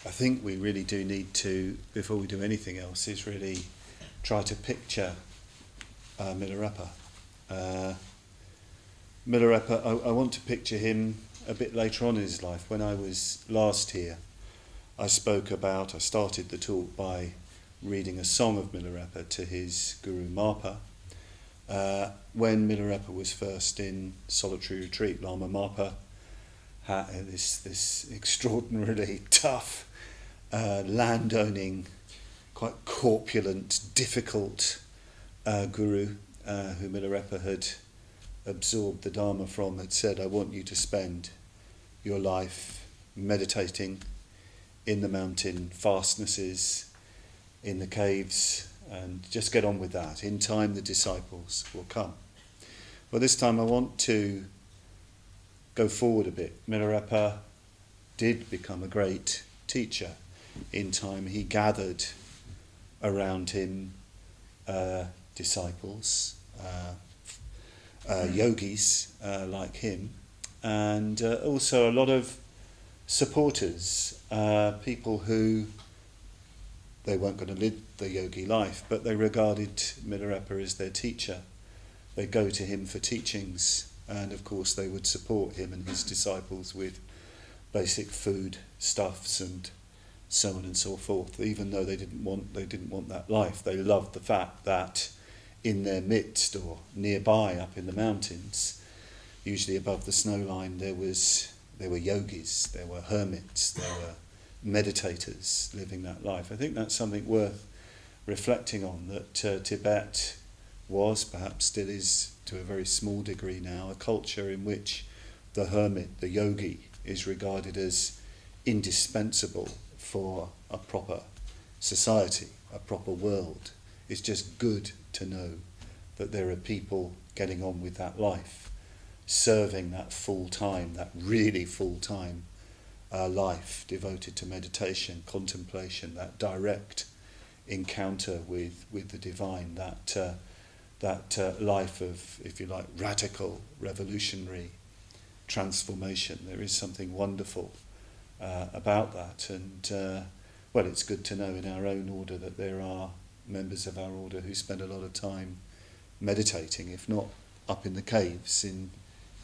I think we really do need to, before we do anything else, is really try to picture Milarepa. Milarepa, I want to picture him a bit later on in his life. When I was last here, I started the talk by reading a song of Milarepa to his Guru Marpa. When Milarepa was first in solitary retreat, Lama Marpa had this extraordinarily tough, landowning, quite corpulent, difficult guru who Milarepa had absorbed the Dharma from, had said, I want you to spend your life meditating in the mountain fastnesses, in the caves, and just get on with that. In time the disciples will come. Well, this time I want to go forward a bit. Milarepa did become a great teacher. In time he gathered around him disciples, yogis like him, and also a lot of supporters, people who they weren't going to live the yogi life, but they regarded Milarepa as their teacher. They go to him for teachings, and of course they would support him and his disciples with basic food stuffs and so on and so forth. Even though they didn't want that life, they loved the fact that in their midst or nearby up in the mountains, usually above the snow line, there were yogis, there were hermits, there were meditators living that life. I think that's something worth reflecting on, that Tibet was, perhaps still is to a very small degree now, a culture in which the hermit, the yogi, is regarded as indispensable for a proper society, a proper world. It's just good to know that there are people getting on with that life, serving that full-time, that really full-time life devoted to meditation, contemplation, that direct encounter with the divine, that life of, if you like, radical, revolutionary transformation. There is something wonderful about that, and well, it's good to know in our own order that there are members of our order who spend a lot of time meditating, if not up in the caves, in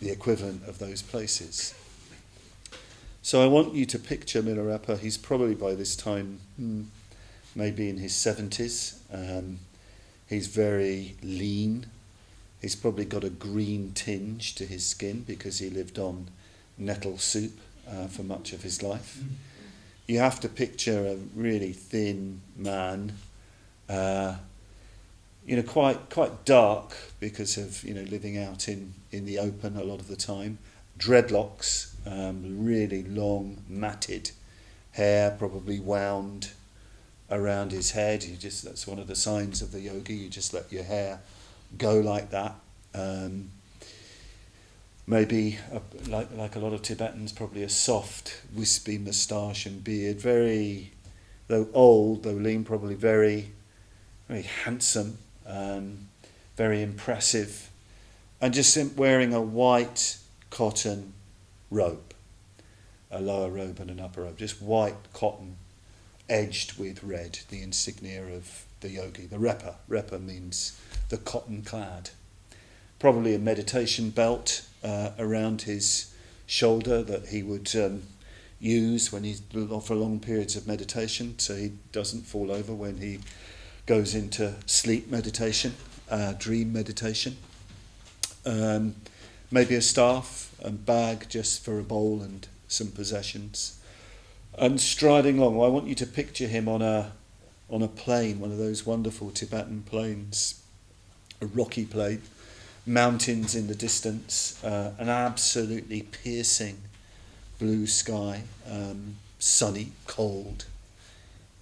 the equivalent of those places. So I want you to picture Milarepa. He's probably by this time maybe in his 70s. He's very lean. He's probably got a green tinge to his skin because he lived on nettle soup for much of his life. You have to picture a really thin man, quite dark because of living out in the open a lot of the time. Dreadlocks, really long matted hair, probably wound around his head. That's one of the signs of the yogi. You just let your hair go like that. Maybe like a lot of Tibetans, probably a soft wispy moustache and beard. Very, though old, though lean, probably very, very handsome, very impressive, and just wearing a white cotton robe, a lower robe and an upper robe, just white cotton edged with red, the insignia of the yogi, the repa. Repa means the cotton clad. Probably a meditation belt around his shoulder that he would use when he's for long periods of meditation, so he doesn't fall over when he goes into sleep meditation, dream meditation. Maybe a staff and bag just for a bowl and some possessions. And striding along, I want you to picture him on a plain, one of those wonderful Tibetan plains, a rocky plain, mountains in the distance, an absolutely piercing blue sky, sunny, cold,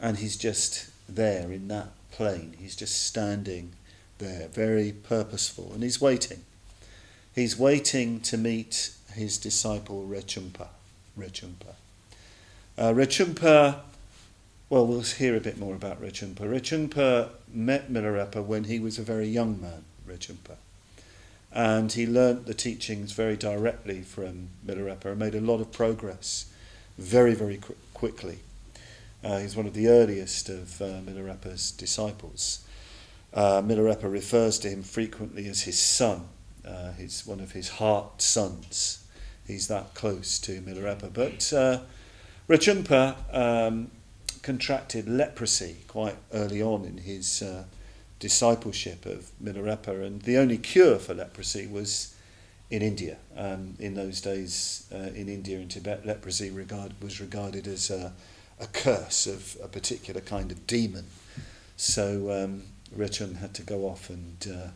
and he's just there in that plain. He's just standing there, very purposeful, and he's waiting. He's waiting to meet his disciple Rechungpa. Rechungpa, well, we'll hear a bit more about Rechungpa. Rechungpa met Milarepa when he was a very young man, Rechungpa. And he learnt the teachings very directly from Milarepa and made a lot of progress very, very quickly. He's one of the earliest of Milarepa's disciples. Milarepa refers to him frequently as his son. He's one of his heart sons. He's that close to Milarepa. But Rechungpa contracted leprosy quite early on in his discipleship of Milarepa, and the only cure for leprosy was in India. In those days, in India and Tibet, leprosy was regarded as a curse of a particular kind of demon. So Rechung had to go off and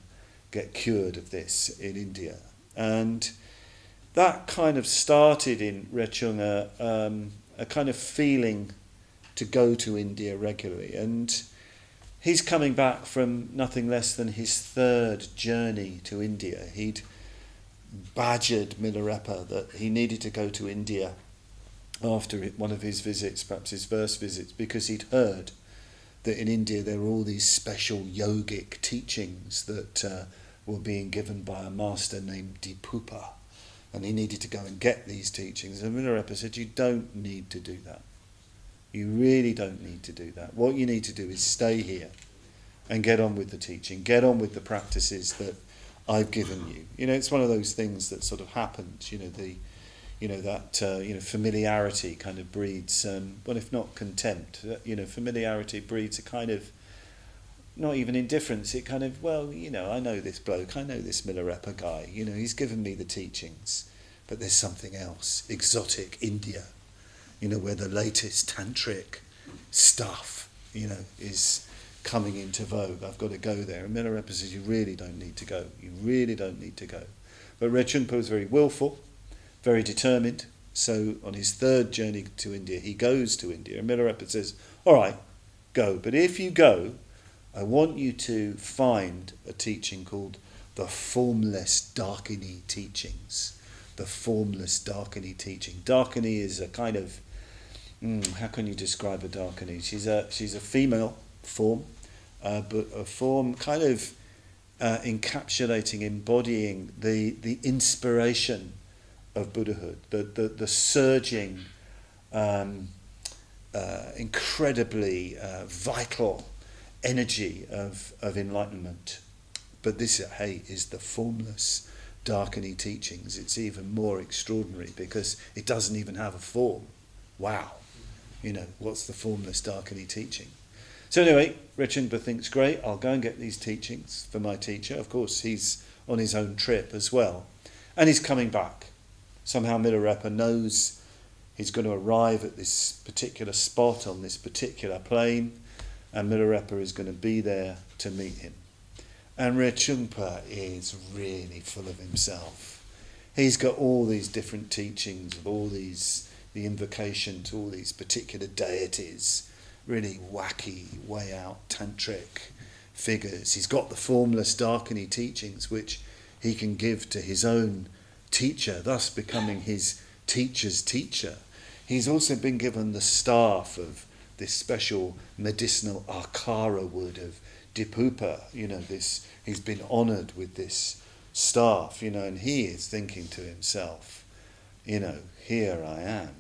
get cured of this in India. And that kind of started in Rechung a kind of feeling to go to India regularly. And he's coming back from nothing less than his third journey to India. He'd badgered Milarepa that he needed to go to India after one of his visits, perhaps his first visits, because he'd heard that in India there were all these special yogic teachings that were being given by a master named Dipupa, and he needed to go and get these teachings. And Milarepa said, you don't need to do that. You really don't need to do that. What you need to do is stay here and get on with the teaching, get on with the practices that I've given you. You know, it's one of those things that sort of happens, familiarity kind of breeds, well, if not contempt, familiarity breeds a kind of, not even indifference, it kind of, well, I know this bloke, I know this Milarepa guy, he's given me the teachings, but there's something else, exotic India, where the latest tantric stuff, is coming into vogue. I've got to go there. And Milarepa says, you really don't need to go. You really don't need to go. But Rechungpa was very willful, very determined. So on his third journey to India, he goes to India. And Milarepa says, all right, go. But if you go, I want you to find a teaching called the Formless Dakini Teachings. The Formless Dakini Teaching. Dakini is a kind of, how can you describe a Dakini? She's a female form, but a form kind of encapsulating, embodying the inspiration of Buddhahood, the surging, incredibly vital energy of enlightenment. But this, is the Formless Dakini Teachings. It's even more extraordinary because it doesn't even have a form. Wow. What's the Formless Dakini Teaching? So anyway, Rechungpa thinks, great, I'll go and get these teachings for my teacher. Of course, he's on his own trip as well. And he's coming back. Somehow Milarepa knows he's going to arrive at this particular spot on this particular plain, and Milarepa is going to be there to meet him. And Rechungpa is really full of himself. He's got all these different teachings of all these, the invocation to all these particular deities, really wacky, way out tantric figures. He's got the Formless Dakini Teachings, which he can give to his own teacher, thus becoming his teacher's teacher. He's also been given the staff of this special medicinal akara wood of Dipupa. He's been honoured with this staff, and he is thinking to himself, here I am,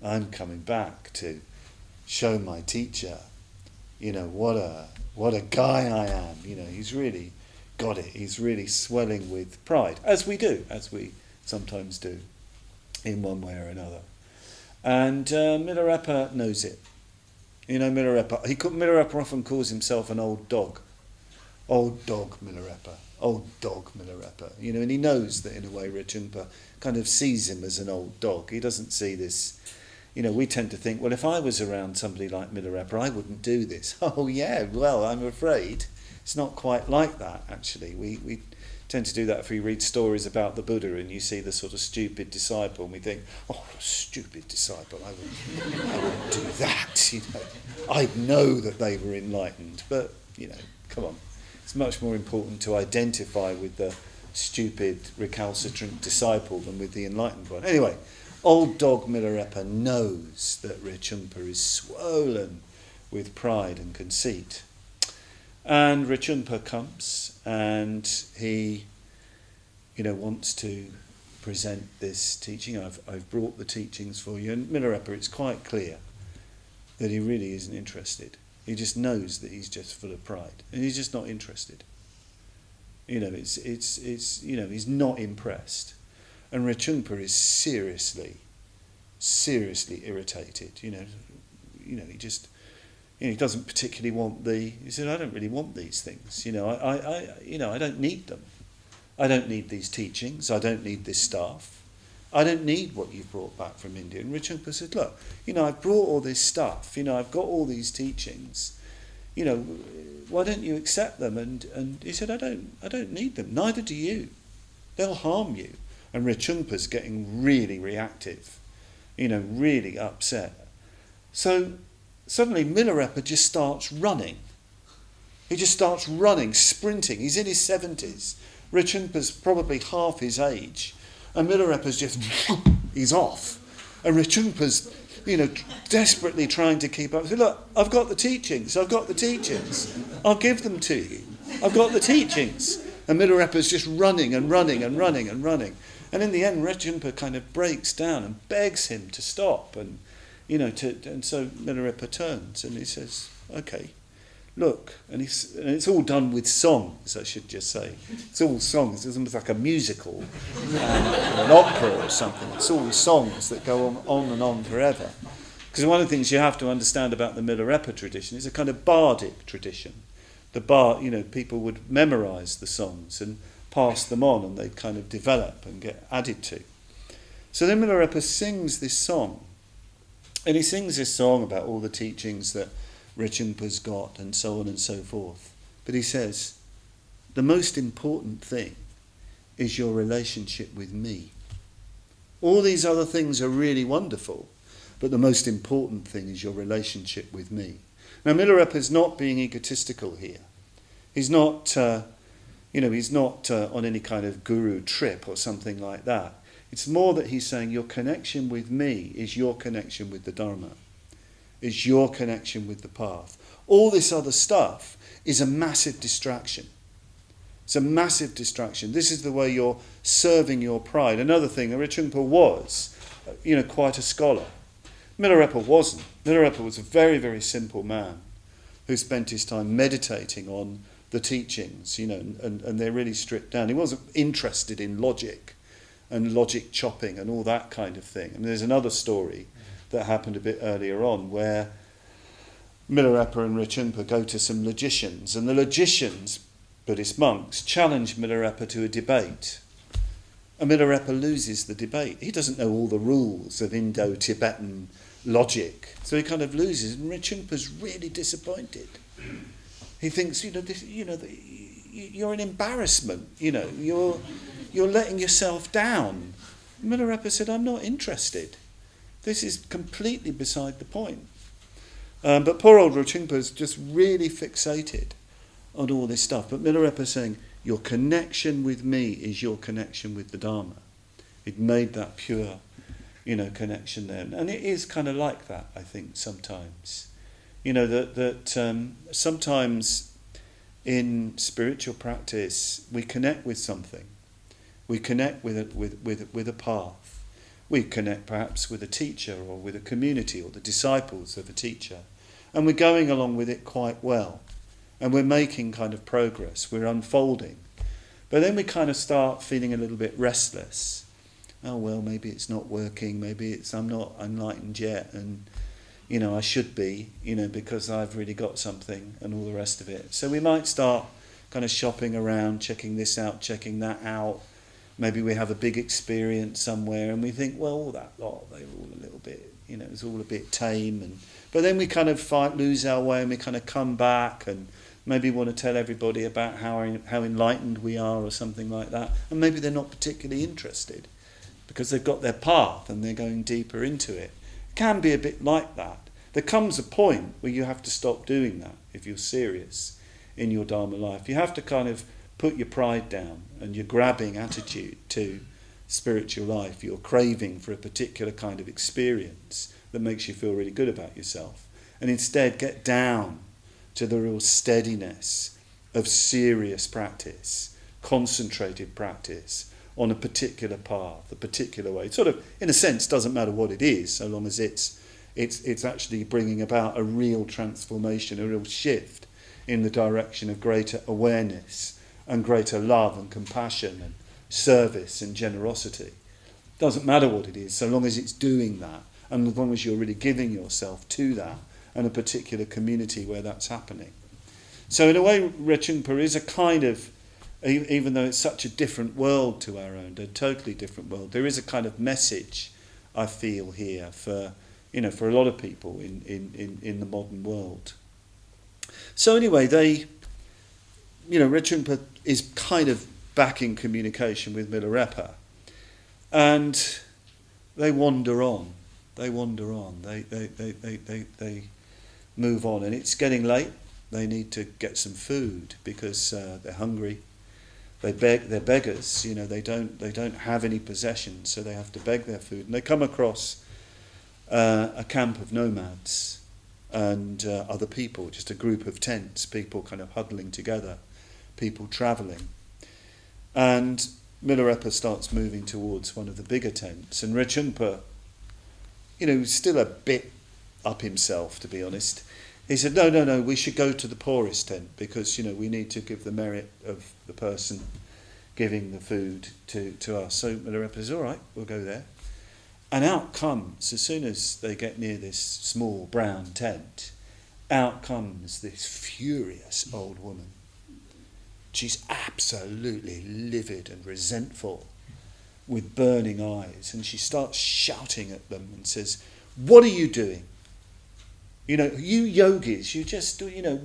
I'm coming back to show my teacher, what a guy I am. He's really got it. He's really swelling with pride, as we sometimes do, in one way or another. And Milarepa knows it. Milarepa often calls himself an old dog. Old dog Milarepa. Old dog Milarepa. And he knows that in a way Rechungpa kind of sees him as an old dog. He doesn't see this. We tend to think, well, if I was around somebody like Milarepa, I wouldn't do this. Oh yeah, well, I'm afraid it's not quite like that, actually. We tend to do that if we read stories about the Buddha and you see the sort of stupid disciple and we think, oh, a stupid disciple, I wouldn't do that, I'd know that they were enlightened. But, come on. It's much more important to identify with the stupid, recalcitrant disciple than with the enlightened one. Anyway, old dog Milarepa knows that Rechungpa is swollen with pride and conceit. And Rechungpa comes and he, wants to present this teaching. I've brought the teachings for you. And Milarepa, it's quite clear. that he really isn't interested. He just knows that he's just full of pride, and he's just not interested. He's not impressed. And Rechungpa is seriously irritated. He doesn't particularly want he said, I don't really want these things. I don't need them. I don't need these teachings. I don't need this stuff. I don't need what you've brought back from India. And Rechungpa said, look, I've brought all this stuff. I've got all these teachings. Why don't you accept them? And he said, I don't need them. Neither do you. They'll harm you. And Rechungpa's getting really reactive, really upset. So suddenly Milarepa just starts running. He just starts running, sprinting. He's in his 70s. Rechungpa's probably half his age. And Milarepa's just, he's off. And Rechungpa's, desperately trying to keep up. He said, look, I've got the teachings. I'll give them to you. I've got the teachings. And Milarepa's just running and running and running and running. And in the end, Rechungpa kind of breaks down and begs him to stop. And, and so Milarepa turns and he says, okay, look. And it's all done with songs, I should just say. It's all songs. It's almost like a musical or an opera or something. It's all songs that go on and on forever. Because one of the things you have to understand about the Milarepa tradition is a kind of bardic tradition. The people would memorise the songs and pass them on, and they'd kind of develop and get added to. So then Milarepa sings this song. And he sings this song about all the teachings that Rechungpa's got and so on and so forth. But he says, the most important thing is your relationship with me. All these other things are really wonderful, but the most important thing is your relationship with me. Now Milarepa's not being egotistical here. He's not, he's not on any kind of guru trip or something like that. It's more that he's saying your connection with me is your connection with the Dharma, is your connection with the path. All this other stuff is a massive distraction. It's a massive distraction. This is the way you're serving your pride. Another thing, Rechungpa was, quite a scholar. Milarepa wasn't. Milarepa was a very, very simple man who spent his time meditating on the teachings, and they're really stripped down. He wasn't interested in logic and logic chopping and all that kind of thing. And there's another story that happened a bit earlier on where Milarepa and Rechungpa go to some logicians, and the logicians, Buddhist monks, challenge Milarepa to a debate. And Milarepa loses the debate. He doesn't know all the rules of Indo-Tibetan logic, so he kind of loses, and Rechungpa's really disappointed. He thinks, you're an embarrassment, you're letting yourself down. Milarepa said, I'm not interested. This is completely beside the point. But poor old Rechungpa's just really fixated on all this stuff. But Milarepa's saying, your connection with me is your connection with the Dharma. It made that pure, connection there. And it is kind of like that, I think, sometimes. That sometimes in spiritual practice, we connect with something. We connect with a path. We connect perhaps with a teacher or with a community or the disciples of a teacher. And we're going along with it quite well. And we're making kind of progress. We're unfolding. But then we kind of start feeling a little bit restless. Oh, well, maybe it's not working. Maybe I'm not enlightened yet. And, I should be, because I've really got something and all the rest of it. So we might start kind of shopping around, checking this out, checking that out. Maybe we have a big experience somewhere and we think, well, that lot, they were all a little bit, it's all a bit tame. But then we kind of lose our way and we kind of come back and maybe want to tell everybody about how enlightened we are or something like that. And maybe they're not particularly interested because they've got their path and they're going deeper into it. It can be a bit like that. There comes a point where you have to stop doing that if you're serious in your Dharma life. You have to kind of put your pride down and your grabbing attitude to spiritual life, your craving for a particular kind of experience that makes you feel really good about yourself, and instead get down to the real steadiness of serious practice, concentrated practice on a particular path, a particular way. It sort of, in a sense, doesn't matter what it is, so long as it's It's actually bringing about a real transformation, a real shift in the direction of greater awareness and greater love and compassion and service and generosity. Doesn't matter what it is, so long as it's doing that, and as long as you're really giving yourself to that and a particular community where that's happening. So in a way, Rechungpa is a kind of, even though it's such a different world to our own, a totally different world, there is a kind of message, I feel, here for a lot of people in the modern world. So anyway, Rechungpa is kind of back in communication with Milarepa, and they wander on. They move on, and it's getting late. They need to get some food because they're hungry. They're beggars. They don't have any possessions, so they have to beg their food. And they come across a camp of nomads and other people, just a group of tents, people kind of huddling together, people travelling. And Milarepa starts moving towards one of the bigger tents, and Rechungpa, still a bit up himself, to be honest. He said, no, we should go to the poorest tent because, we need to give the merit of the person giving the food to us. So Milarepa says, all right, we'll go there. And out comes, as soon as they get near this small brown tent, out comes this furious old woman. She's absolutely livid and resentful with burning eyes. And she starts shouting at them and says, what are you doing? You yogis,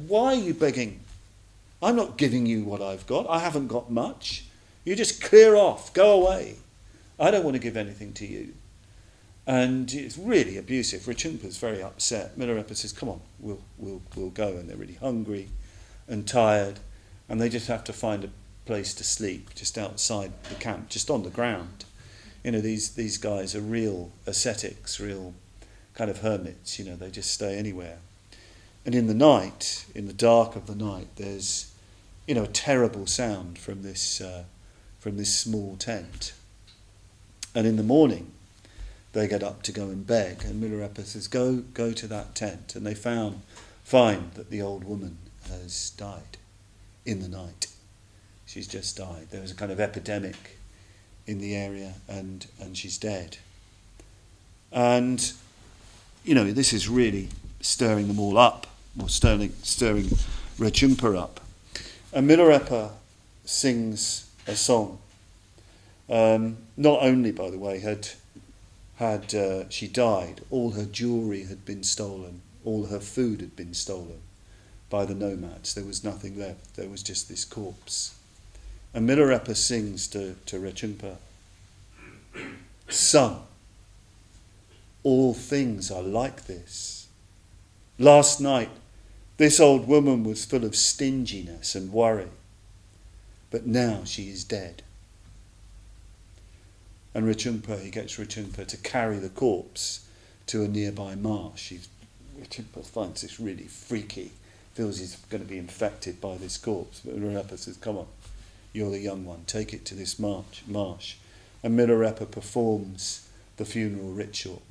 why are you begging? I'm not giving you what I've got. I haven't got much. You just clear off, go away. I don't want to give anything to you. And it's really abusive. Rechungpa's very upset. Milarepa says, come on, we'll go. And they're really hungry and tired. And they just have to find a place to sleep just outside the camp, just on the ground. These guys are real ascetics, real kind of hermits, they just stay anywhere. And in the night, in the dark of the night, there's, a terrible sound from this small tent. And in the morning, they get up to go and beg, and Milarepa says, go to that tent. And they find that the old woman has died in the night. She's just died. There was a kind of epidemic in the area, and she's dead. And this is really stirring them all up, or stirring Rechungpa up. And Milarepa sings a song. Not only, by the way, had she died, all her jewellery had been stolen, all her food had been stolen by the nomads. There was nothing left. There was just this corpse. And Milarepa sings to Rechungpa, son, all things are like this. Last night, this old woman was full of stinginess and worry, but now she is dead. And he gets Rechungpa to carry the corpse to a nearby marsh. Rechungpa finds this really freaky, feels he's going to be infected by this corpse. But Milarepa says, come on, you're the young one, take it to this marsh. And Milarepa performs the funeral ritual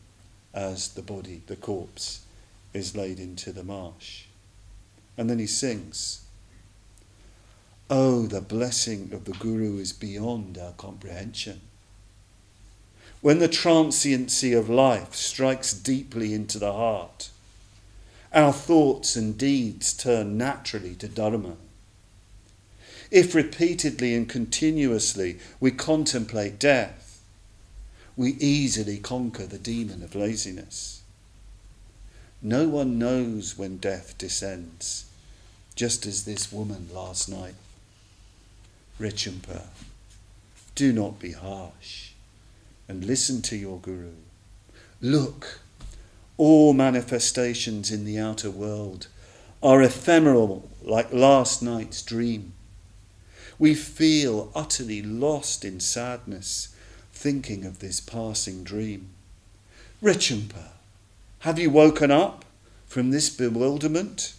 as the corpse, is laid into the marsh. And then he sings, oh, the blessing of the Guru is beyond our comprehension. When the transiency of life strikes deeply into the heart, our thoughts and deeds turn naturally to Dharma. If repeatedly and continuously we contemplate death, we easily conquer the demon of laziness. No one knows when death descends, just as this woman last night. Rechungpa, do not be harsh and listen to your Guru. Look, all manifestations in the outer world are ephemeral like last night's dream. We feel utterly lost in sadness thinking of this passing dream. Rechungpa, have you woken up from this bewilderment?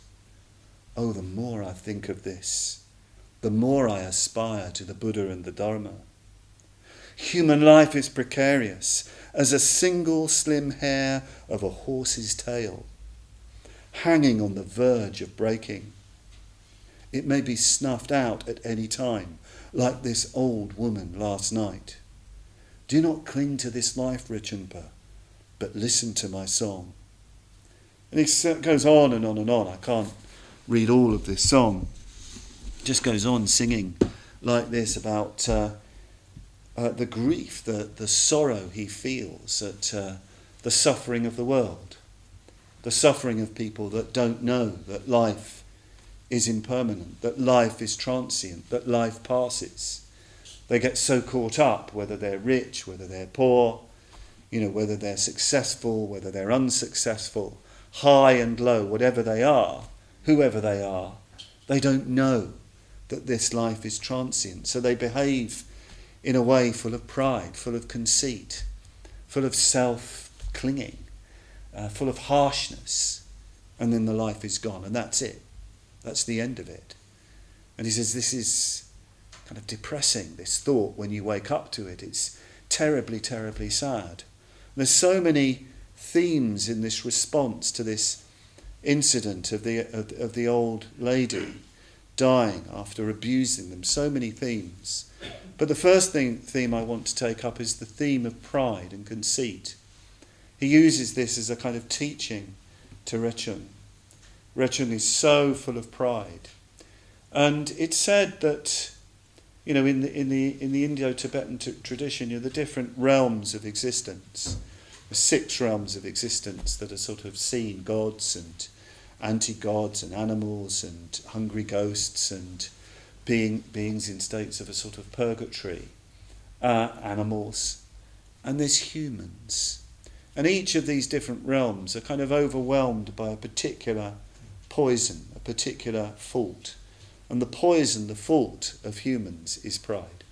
Oh, the more I think of this, the more I aspire to the Buddha and the Dharma. Human life is precarious as a single slim hair of a horse's tail, hanging on the verge of breaking. It may be snuffed out at any time, like this old woman last night. Do not cling to this life, Rechungpa, but listen to my song. And it goes on and on and on. I can't read all of this song. It just goes on singing like this about the grief, the sorrow he feels at the suffering of the world, the suffering of people that don't know that life is impermanent, that life is transient, that life passes. They get so caught up, whether they're rich, whether they're poor, whether they're successful, whether they're unsuccessful, high and low, whatever they are, whoever they are, they don't know that this life is transient. So they behave in a way full of pride, full of conceit, full of self-clinging, full of harshness, and then the life is gone, and that's it. That's the end of it. And he says this is kind of depressing, this thought, when you wake up to it. It's terribly, terribly sad. There's so many themes in this response to this incident of the old lady dying after abusing them. So many themes. But the first theme I want to take up is the theme of pride and conceit. He uses this as a kind of teaching to Rechung. Rechung is so full of pride. And it's said that, in the Indo-Tibetan tradition, the different realms of existence, the 6 realms of existence that are sort of seen, gods and anti-gods and animals and hungry ghosts and beings in states of a sort of purgatory, animals, and there's humans. And each of these different realms are kind of overwhelmed by a particular poison, a particular fault. And the poison, the fault of humans is pride,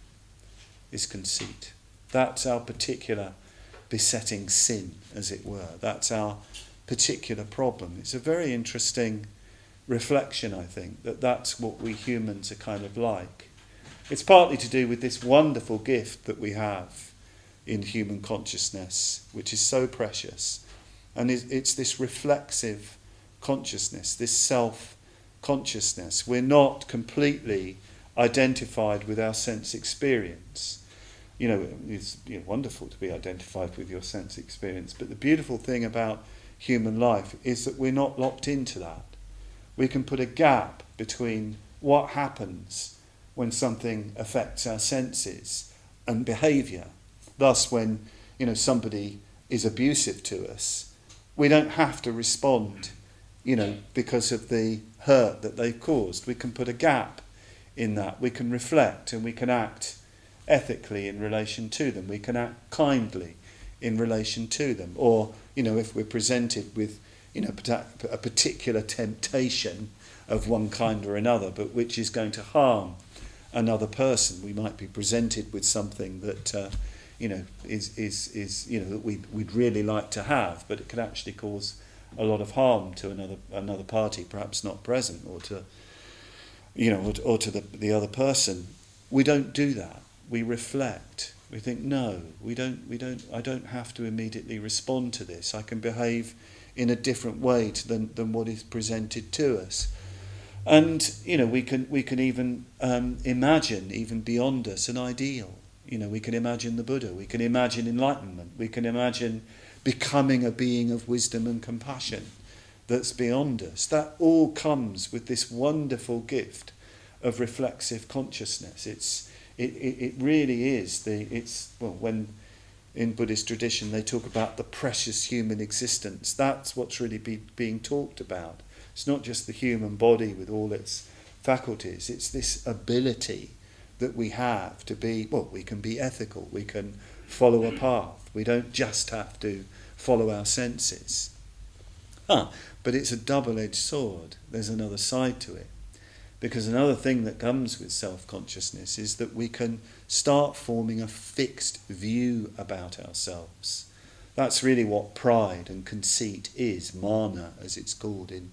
is conceit. That's our particular besetting sin, as it were. That's our particular problem. It's a very interesting reflection, I think, that's what we humans are kind of like. It's partly to do with this wonderful gift that we have in human consciousness, which is so precious. And it's this reflexive consciousness, this self-consciousness. We're not completely identified with our sense experience. It's wonderful to be identified with your sense experience, but the beautiful thing about human life is that we're not locked into that. We can put a gap between what happens when something affects our senses and behaviour. Thus, when somebody is abusive to us, we don't have to respond, because of the hurt that they've caused. We can put a gap in that. We can reflect and we can act ethically in relation to them. We can act kindly in relation to them. Or, if we're presented with, a particular temptation of one kind or another, but which is going to harm another person, we might be presented with something that, is that we'd really like to have, but it could actually cause a lot of harm to another party, perhaps not present, or to the other person. We don't do that. We reflect. We think, no, I don't have to immediately respond to this. I can behave in a different way than what is presented to us. And, we can even imagine, even beyond us, an ideal. We can imagine the Buddha. We can imagine enlightenment. We can imagine becoming a being of wisdom and compassion that's beyond us. That all comes with this wonderful gift of reflexive consciousness. It really is when in Buddhist tradition they talk about the precious human existence. That's what's really being talked about. It's not just the human body with all its faculties. It's this ability that we have to be, we can be ethical. We can follow a path. We don't just have to follow our senses. But it's a double-edged sword. There's another side to it. Because another thing that comes with self-consciousness is that we can start forming a fixed view about ourselves. That's really what pride and conceit is, mana, as it's called in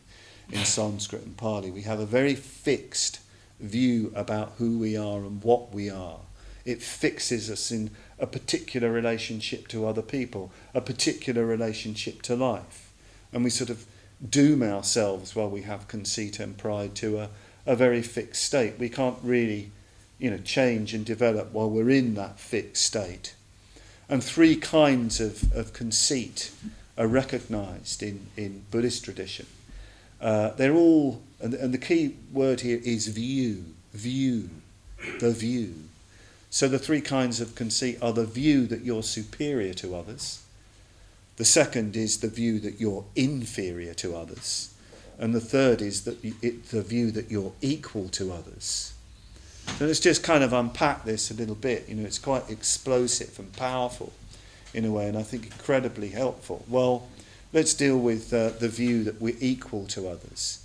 Sanskrit and Pali. We have a very fixed view about who we are and what we are. It fixes us in a particular relationship to other people, a particular relationship to life. And we sort of doom ourselves while we have conceit and pride to a very fixed state. We can't really, change and develop while we're in that fixed state. And three kinds of conceit are recognised in Buddhist tradition. They're all, and the key word here is view, the view. So the three kinds of conceit are the view that you're superior to others. The second is the view that you're inferior to others. And the third is the view that you're equal to others. So let's just kind of unpack this a little bit. It's quite explosive and powerful in a way, and I think incredibly helpful. Well, let's deal with the view that we're equal to others.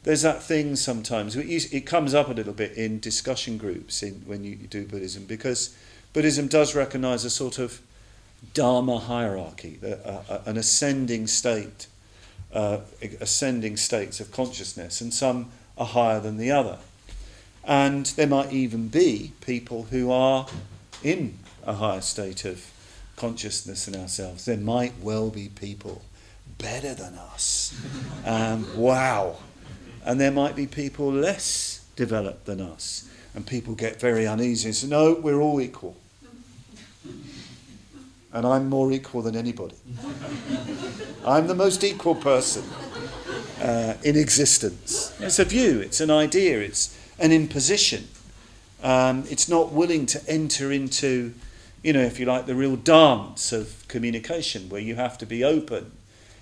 There's that thing sometimes, it comes up a little bit in discussion groups when you do Buddhism, because Buddhism does recognise a sort of Dharma hierarchy, an ascending states of consciousness, and some are higher than the other. And there might even be people who are in a higher state of consciousness than ourselves. There might well be people better than us. Wow. And there might be people less developed than us. And people get very uneasy and say, no, we're all equal. And I'm more equal than anybody. I'm the most equal person in existence. It's a view, it's an idea, it's an imposition. It's not willing to enter into, if you like, the real dance of communication, where you have to be open,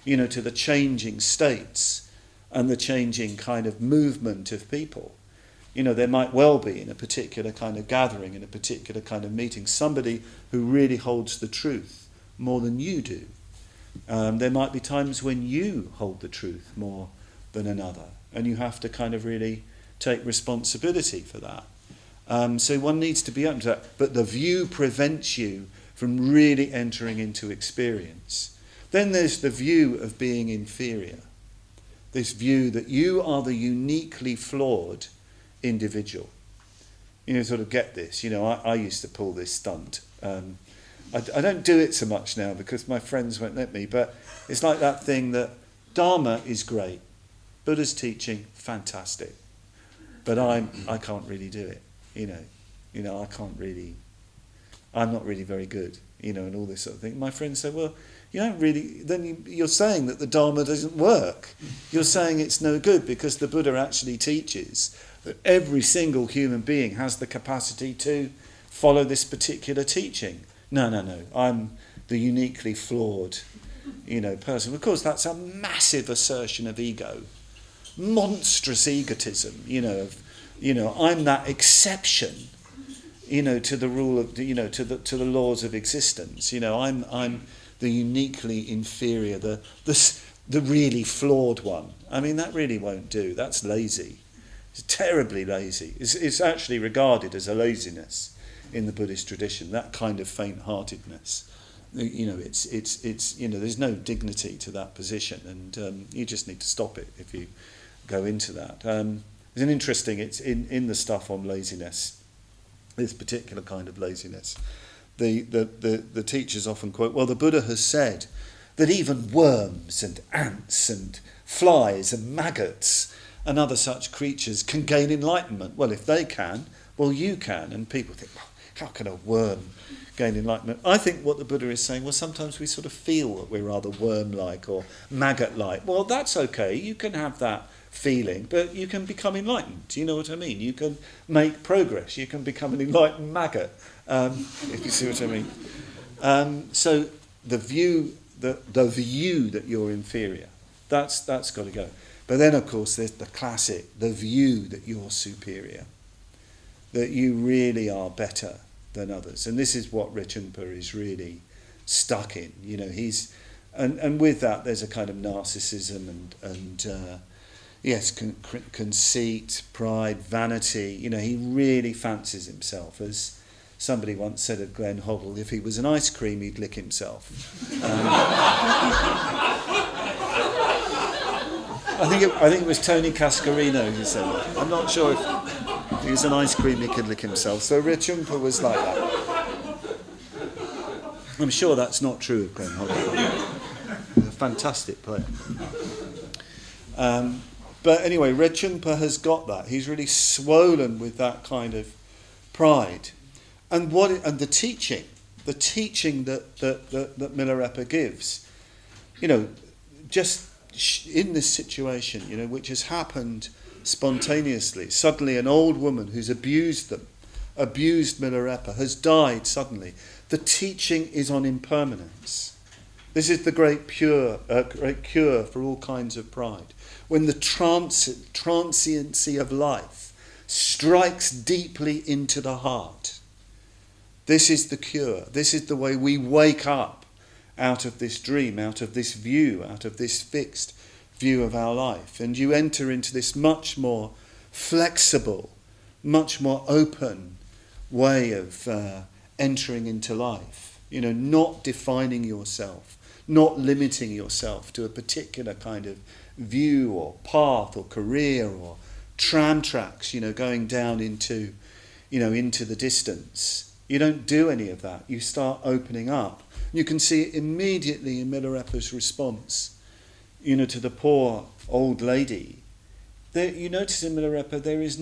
to the changing states and the changing kind of movement of people. There might well be, in a particular kind of gathering, in a particular kind of meeting, somebody who really holds the truth more than you do. There might be times when you hold the truth more than another, and you have to kind of really take responsibility for that. So one needs to be open to that, but the view prevents you from really entering into experience. Then there's the view of being inferior. This view that you are the uniquely flawed individual. Sort of get this. I used to pull this stunt. I don't do it so much now because my friends won't let me, but it's like that thing that Dharma is great, Buddha's teaching, fantastic, but I can't really do it. I can't really. I'm not really very good. And all this sort of thing. My friends say, well, you don't really. Then you're saying that the Dharma doesn't work. You're saying it's no good because the Buddha actually teaches that every single human being has the capacity to follow this particular teaching. No. I'm the uniquely flawed, person. Of course, that's a massive assertion of ego, monstrous egotism. I'm that exception. To the rule of to the laws of existence. I'm the uniquely inferior, the really flawed one. I mean, that really won't do. That's lazy. It's terribly lazy. It's actually regarded as a laziness in the Buddhist tradition. That kind of faint-heartedness. It's there's no dignity to that position, and you just need to stop it if you go into that. It's an interesting. It's in the stuff on laziness. This particular kind of laziness. The teachers often quote, well, the Buddha has said that even worms and ants and flies and maggots and other such creatures can gain enlightenment. Well, if they can, well, you can. And people think, well, how can a worm gain enlightenment? I think what the Buddha is saying, well, sometimes we sort of feel that we're rather worm-like or maggot-like. Well, that's okay. You can have that feeling, but you can become enlightened. Do you know what I mean? You can make progress. You can become an enlightened maggot, if you see what I mean. So the view that you're inferior, that's got to go. But then, of course, there's the classic, the view that you're superior, that you really are better than others. And this is what Rechungpa is really stuck in. He's and with that, there's a kind of narcissism and yes, conceit, pride, vanity. He really fancies himself. As somebody once said of Glenn Hoddle, if he was an ice cream, he'd lick himself. I think it was Tony Cascarino who said that. I'm not sure if he was an ice cream, he could lick himself. So Rechungpa was like that. I'm sure that's not true of Glenn Hoddle. He's a fantastic player. But anyway, Rechungpa has got that. He's really swollen with that kind of pride. And the teaching that Milarepa gives, just in this situation, which has happened spontaneously. Suddenly an old woman who's abused Milarepa, has died suddenly. The teaching is on impermanence. This is the great cure for all kinds of pride. When the transiency of life strikes deeply into the heart, this is the cure. This is the way we wake up out of this dream, out of this view, out of this fixed view of our life. And you enter into this much more flexible, much more open way of entering into life. Not defining yourself, not limiting yourself to a particular kind of view or path or career or tram tracks, going down into the distance. You don't do any of that. You start opening up. You can see it immediately in Milarepa's response, to the poor old lady. You notice in Milarepa there's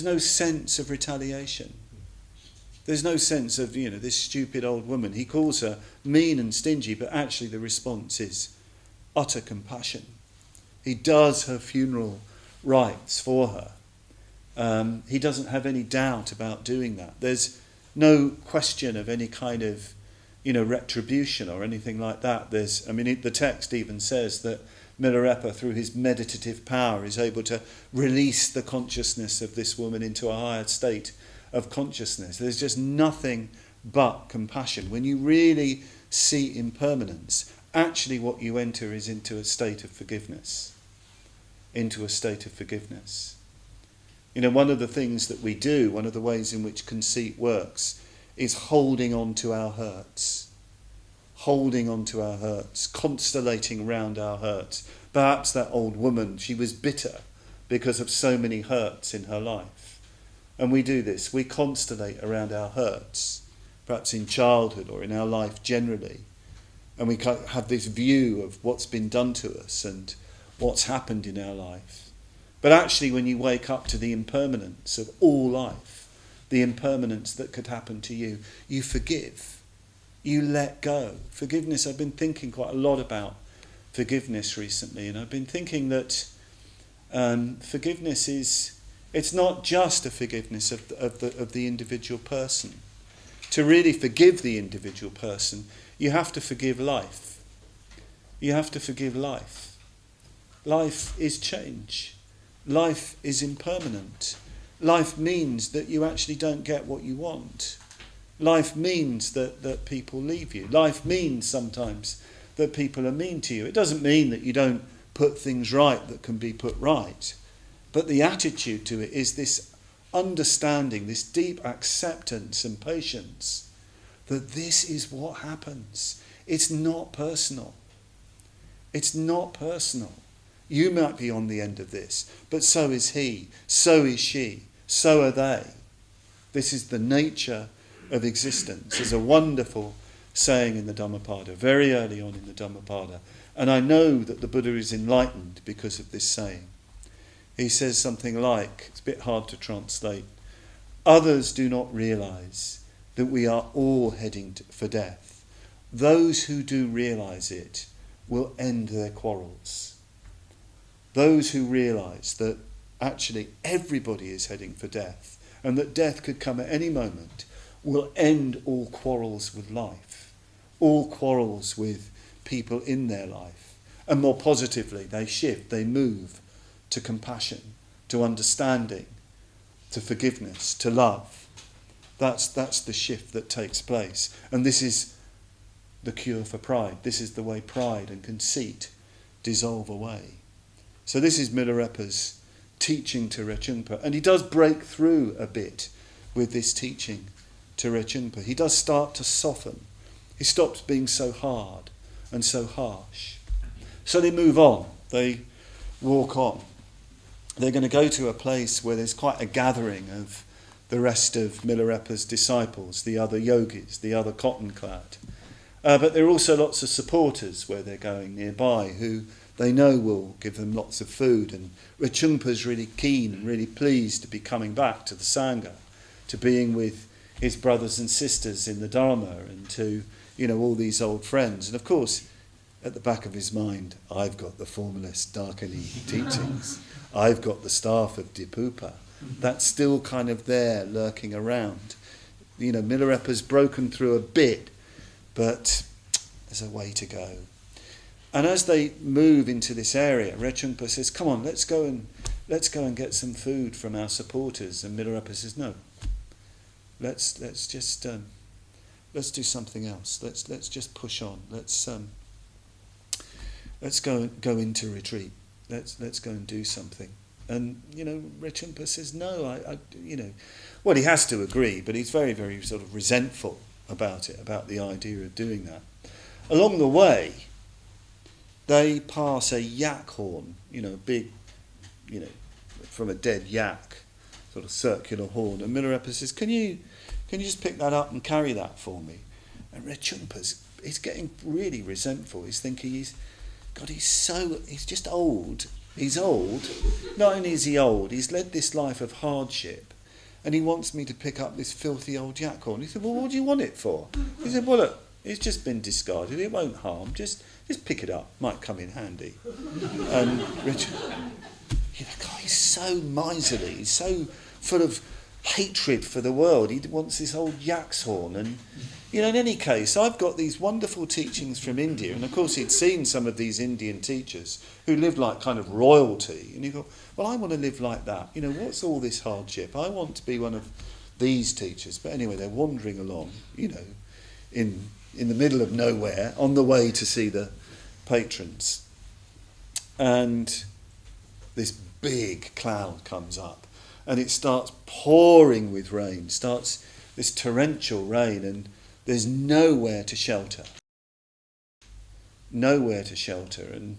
no sense of retaliation. There's no sense of, this stupid old woman. He calls her mean and stingy, but actually the response is utter compassion. He does her funeral rites for her. He doesn't have any doubt about doing that. There's no question of any kind of, retribution or anything like that. The text even says that Milarepa, through his meditative power, is able to release the consciousness of this woman into a higher state of consciousness. There's just nothing but compassion. When you really see impermanence, actually what you enter is into a state of forgiveness. Into a state of forgiveness. One of the things that we do, one of the ways in which conceit works, is holding on to our hurts. Holding on to our hurts, constellating around our hurts. Perhaps that old woman, she was bitter because of so many hurts in her life. And we do this, we constellate around our hurts, perhaps in childhood or in our life generally. And we have this view of what's been done to us and what's happened in our life. But actually when you wake up to the impermanence of all life, the impermanence that could happen to you, you forgive. You let go. Forgiveness, I've been thinking quite a lot about forgiveness recently, and I've been thinking that forgiveness it's not just a forgiveness of the individual person. To really forgive the individual person, you have to forgive life. You have to forgive life. Life is change. Life is impermanent. Life means that you actually don't get what you want. Life means that people leave you. Life means sometimes that people are mean to you. It doesn't mean that you don't put things right that can be put right. But the attitude to it is this understanding, this deep acceptance and patience that this is what happens. It's not personal. It's not personal. You might be on the end of this, but so is he, so is she, so are they. This is the nature of existence. There's a wonderful saying in the Dhammapada, very early on in the Dhammapada, and I know that the Buddha is enlightened because of this saying. He says something like, it's a bit hard to translate, others do not realise that we are all heading for death. Those who do realise it will end their quarrels. Those who realise that actually everybody is heading for death and that death could come at any moment will end all quarrels with life, all quarrels with people in their life. And more positively, they shift, they move to compassion, to understanding, to forgiveness, to love. That's the shift that takes place. And this is the cure for pride. This is the way pride and conceit dissolve away. So this is Milarepa's teaching to Rechungpa. And he does break through a bit with this teaching to Rechungpa. He does start to soften. He stops being so hard and so harsh. So they move on. They walk on. They're going to go to a place where there's quite a gathering of the rest of Milarepa's disciples, the other yogis, the other cotton-clad. But there are also lots of supporters where they're going nearby who they know will give them lots of food. And Rechungpa's really keen and really pleased to be coming back to the Sangha, to being with his brothers and sisters in the Dharma and to, all these old friends. And of course, at the back of his mind, I've got the formalist Darkani teachings. I've got the staff of Dipupa. That's still kind of there, lurking around. Milarepa's broken through a bit, but there's a way to go. And as they move into this area, Rechungpa says, "Come on, let's go and get some food from our supporters." And Milarepa says, "No, let's just let's do something else. Let's just push on. Let's go into retreat. Let's go and do something." And Rechungpa says, "No, well, he has to agree, but he's very, very sort of resentful about it, about the idea of doing that. Along the way, they pass a yak horn, big, from a dead yak, sort of circular horn. And Milarepa says, "Can you just pick that up and carry that for me?" And he's getting really resentful. He's thinking he's just old. He's old. Not only is he old, he's led this life of hardship, and he wants me to pick up this filthy old yak horn. He said, "Well, what do you want it for?" He said, "Well, look, it's just been discarded. It won't harm. Just pick it up. Might come in handy." And Richard, God, he's so miserly. He's so full of hatred for the world. He wants this old yak's horn. And, in any case, I've got these wonderful teachings from India. And, of course, he'd seen some of these Indian teachers who lived like kind of royalty. And he thought, well, I want to live like that. What's all this hardship? I want to be one of these teachers. But anyway, they're wandering along, in the middle of nowhere, on the way to see the patrons. And this big cloud comes up, and it starts pouring with rain, starts this torrential rain, and there's nowhere to shelter. And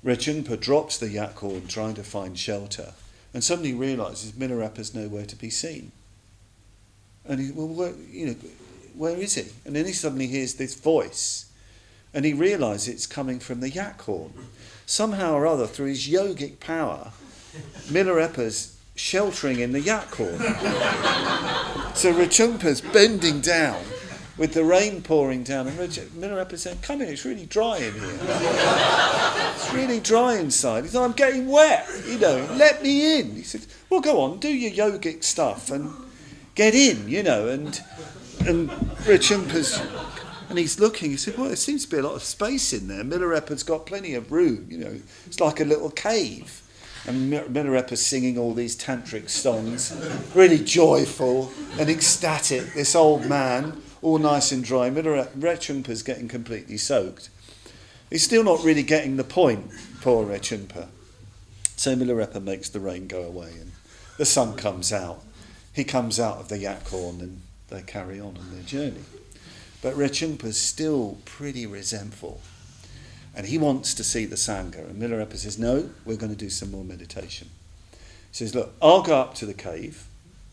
Rechungpa drops the yak horn trying to find shelter, and suddenly realises Milarepa's nowhere to be seen. And he, where is he? And then he suddenly hears this voice, and he realises it's coming from the yak horn. Somehow or other, through his yogic power, Milarepa's sheltering in the yak horn. So Rechungpa's bending down with the rain pouring down, and Milarepa's saying, "Come in, it's really dry in here. It's really dry inside." He said, "I'm getting wet, let me in." He said, "Well, go on, do your yogic stuff and get in, And Rechungpa's, and he's looking, he said, "Well, there seems to be a lot of space in there. Milarepa's got plenty of room, It's like a little cave." And Milarepa's singing all these tantric songs, really joyful and ecstatic. This old man, all nice and dry. Rechungpa's getting completely soaked. He's still not really getting the point, poor Rechungpa. So Milarepa makes the rain go away, and the sun comes out. He comes out of the yak horn, and they carry on their journey. But Rechungpa's still pretty resentful, and he wants to see the Sangha. And Milarepa says, "No, we're going to do some more meditation." He says, "Look, I'll go up to the cave,"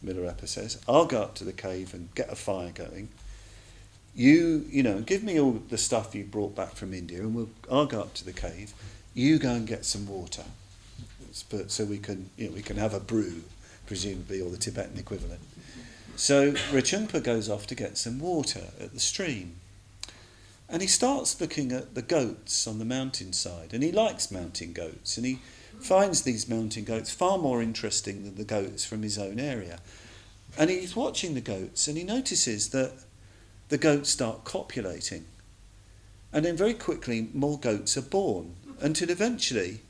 Milarepa says. "I'll go up to the cave and get a fire going. You give me all the stuff you brought back from India, and I'll go up to the cave. You go and get some water, so we can have a brew, presumably, or the Tibetan equivalent." So Rechungpa goes off to get some water at the stream. And he starts looking at the goats on the mountainside. And he likes mountain goats. And he finds these mountain goats far more interesting than the goats from his own area. And he's watching the goats, and he notices that the goats start copulating. And then very quickly more goats are born, until eventually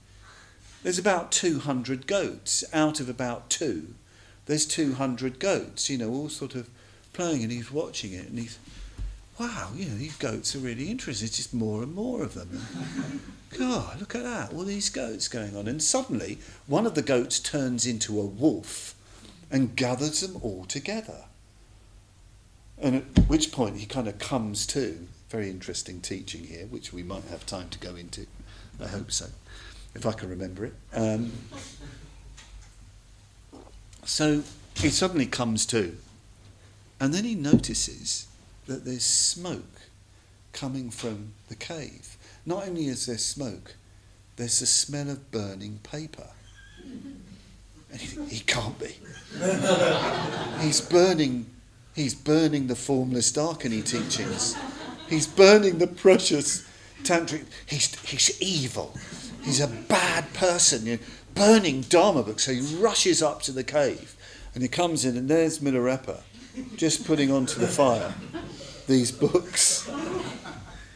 there's about 200 goats out of about 2. There's 200 goats, all sort of playing, and he's watching it, and he's, wow, these goats are really interesting. It's just more and more of them. God, look at that, all these goats going on. And suddenly, one of the goats turns into a wolf and gathers them all together. And at which point he kind of comes to, very interesting teaching here, which we might have time to go into. I hope so, if I can remember it. So he suddenly comes to, and then he notices that there's smoke coming from the cave. Not only is there smoke, there's the smell of burning paper. And he can't be. He's burning the formless darkening teachings. He's burning the precious tantric. He's evil. He's a bad person. Burning Dharma books. So he rushes up to the cave and he comes in, and there's Milarepa just putting onto the fire these books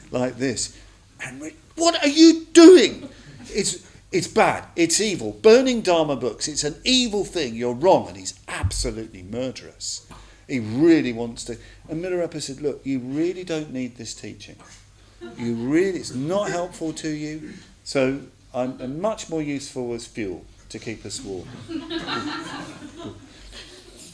like this. And what are you doing? It's bad. It's evil. Burning Dharma books. It's an evil thing. You're wrong. And he's absolutely murderous. He really wants to. And Milarepa said, look, you really don't need this teaching. It's not helpful to you. So I'm much more useful as fuel to keep us warm.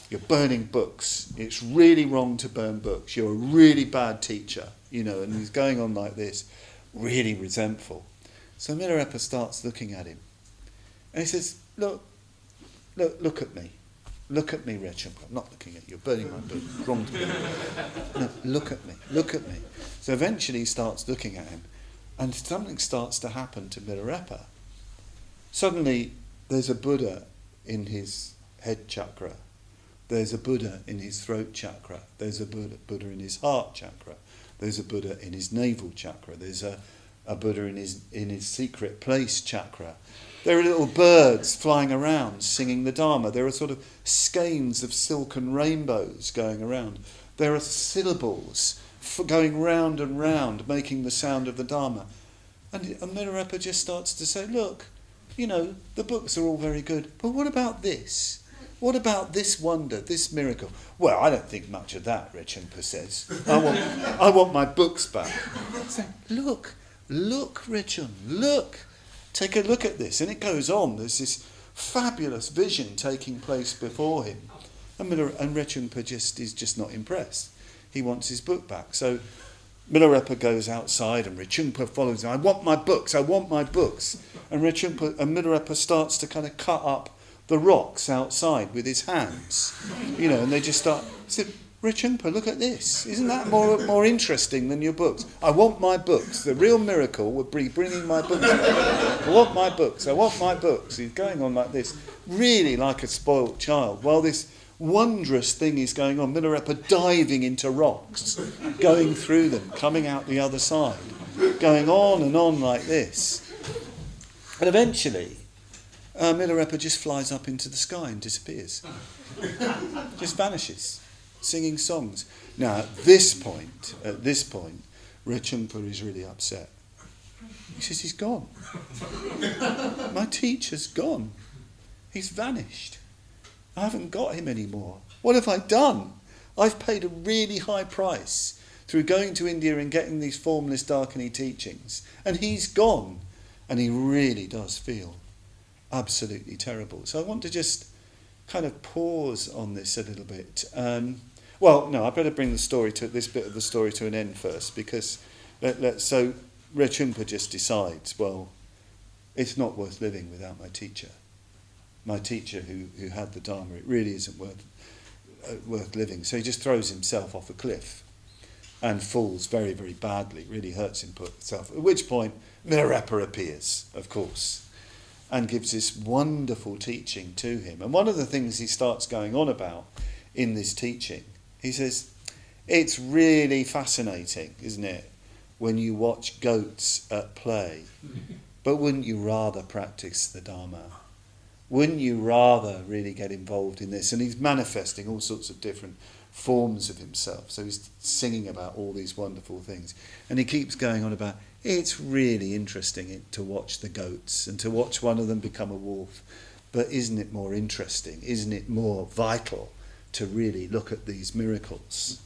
You're burning books. It's really wrong to burn books. You're a really bad teacher, and he's going on like this, really resentful. So Milarepa starts looking at him. And he says, look at me. Look at me, Rechungpa. I'm not looking at you. You're burning my book. Wrong to me. No, look at me. So eventually he starts looking at him. And something starts to happen to Milarepa. Suddenly there's a Buddha in his head chakra. There's a Buddha in his throat chakra. There's a Buddha in his heart chakra. There's a Buddha in his navel chakra. There's a Buddha in his secret place chakra. There are little birds flying around singing the Dharma. There are sort of skeins of silken rainbows going around. There are syllables going round and round, making the sound of the Dharma. And Milarepa just starts to say, look, the books are all very good, but what about this? What about this wonder, this miracle? Well, I don't think much of that, Rechungpa says. I want my books back. So, look, Rechung, look. Take a look at this. And it goes on. There's this fabulous vision taking place before him. And Rechungpa is just not impressed. He wants his book back. So Milarepa goes outside and Rechungpa follows him. I want my books. And Milarepa starts to kind of cut up the rocks outside with his hands. And they just start... Said, Rechungpa, look at this. Isn't that more interesting than your books? I want my books. The real miracle would be bringing my books back. I want my books. He's going on like this, really like a spoilt child, while this wondrous thing is going on. Milarepa diving into rocks, going through them, coming out the other side, going on and on like this. And eventually, Milarepa just flies up into the sky and disappears. Just vanishes. Singing songs. Now, at this point, Rechungpa is really upset. He says, he's gone. My teacher's gone. He's vanished. I haven't got him anymore. What have I done? I've paid a really high price through going to India and getting these formless darkening teachings. And he's gone. And he really does feel absolutely terrible. So I want to just kind of pause on this a little bit. I better bring this bit of the story to an end first, because so Rechungpa just decides, well, it's not worth living without my teacher. My teacher who had the Dharma, it really isn't worth living. So he just throws himself off a cliff and falls very, very badly, really hurts himself. At which point Milarepa appears, of course, and gives this wonderful teaching to him. And one of the things he starts going on about in this teaching, he says, it's really fascinating, isn't it, when you watch goats at play, but wouldn't you rather practice the Dharma? Wouldn't you rather really get involved in this? And he's manifesting all sorts of different forms of himself. So he's singing about all these wonderful things. And he keeps going on about, it's really interesting to watch the goats and to watch one of them become a wolf. But isn't it more interesting? Isn't it more vital to really look at these miracles?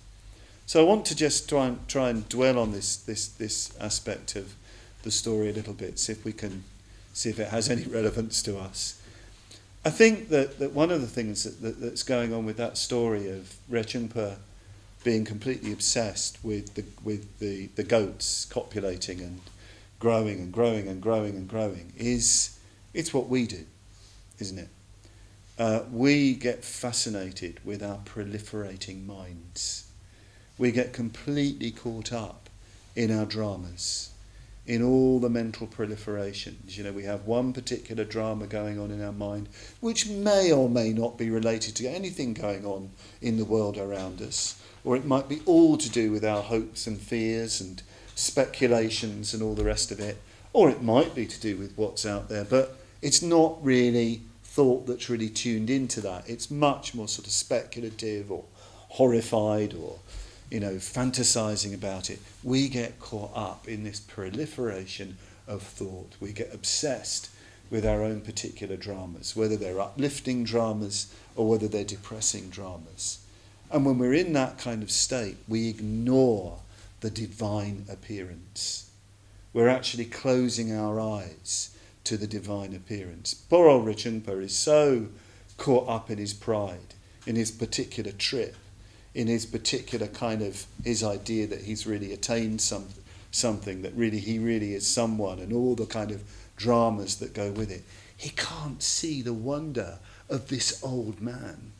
So I want to just try and dwell on this aspect of the story a little bit, see if it has any relevance to us. I think that one of the things that's going on with that story of Rechungpa being completely obsessed with the goats copulating and growing and growing and growing and growing is, it's what we do, isn't it? we get fascinated with our proliferating minds. We get completely caught up in our dramas, in all the mental proliferations. You know, we have one particular drama going on in our mind, which may or may not be related to anything going on in the world around us, or it might be all to do with our hopes and fears and speculations and all the rest of it, or it might be to do with what's out there, but it's not really thought that's really tuned into that. It's much more sort of speculative or horrified or, you know, fantasizing about it. We get caught up in this proliferation of thought. We get obsessed with our own particular dramas, whether they're uplifting dramas or whether they're depressing dramas. And when we're in that kind of state, we ignore the divine appearance. We're actually closing our eyes to the divine appearance. Poor old Rechungpa is so caught up in his pride, in his particular trip, in his particular kind of, his idea that he's really attained something, that really he really is someone, and all the kind of dramas that go with it. He can't see the wonder of this old man.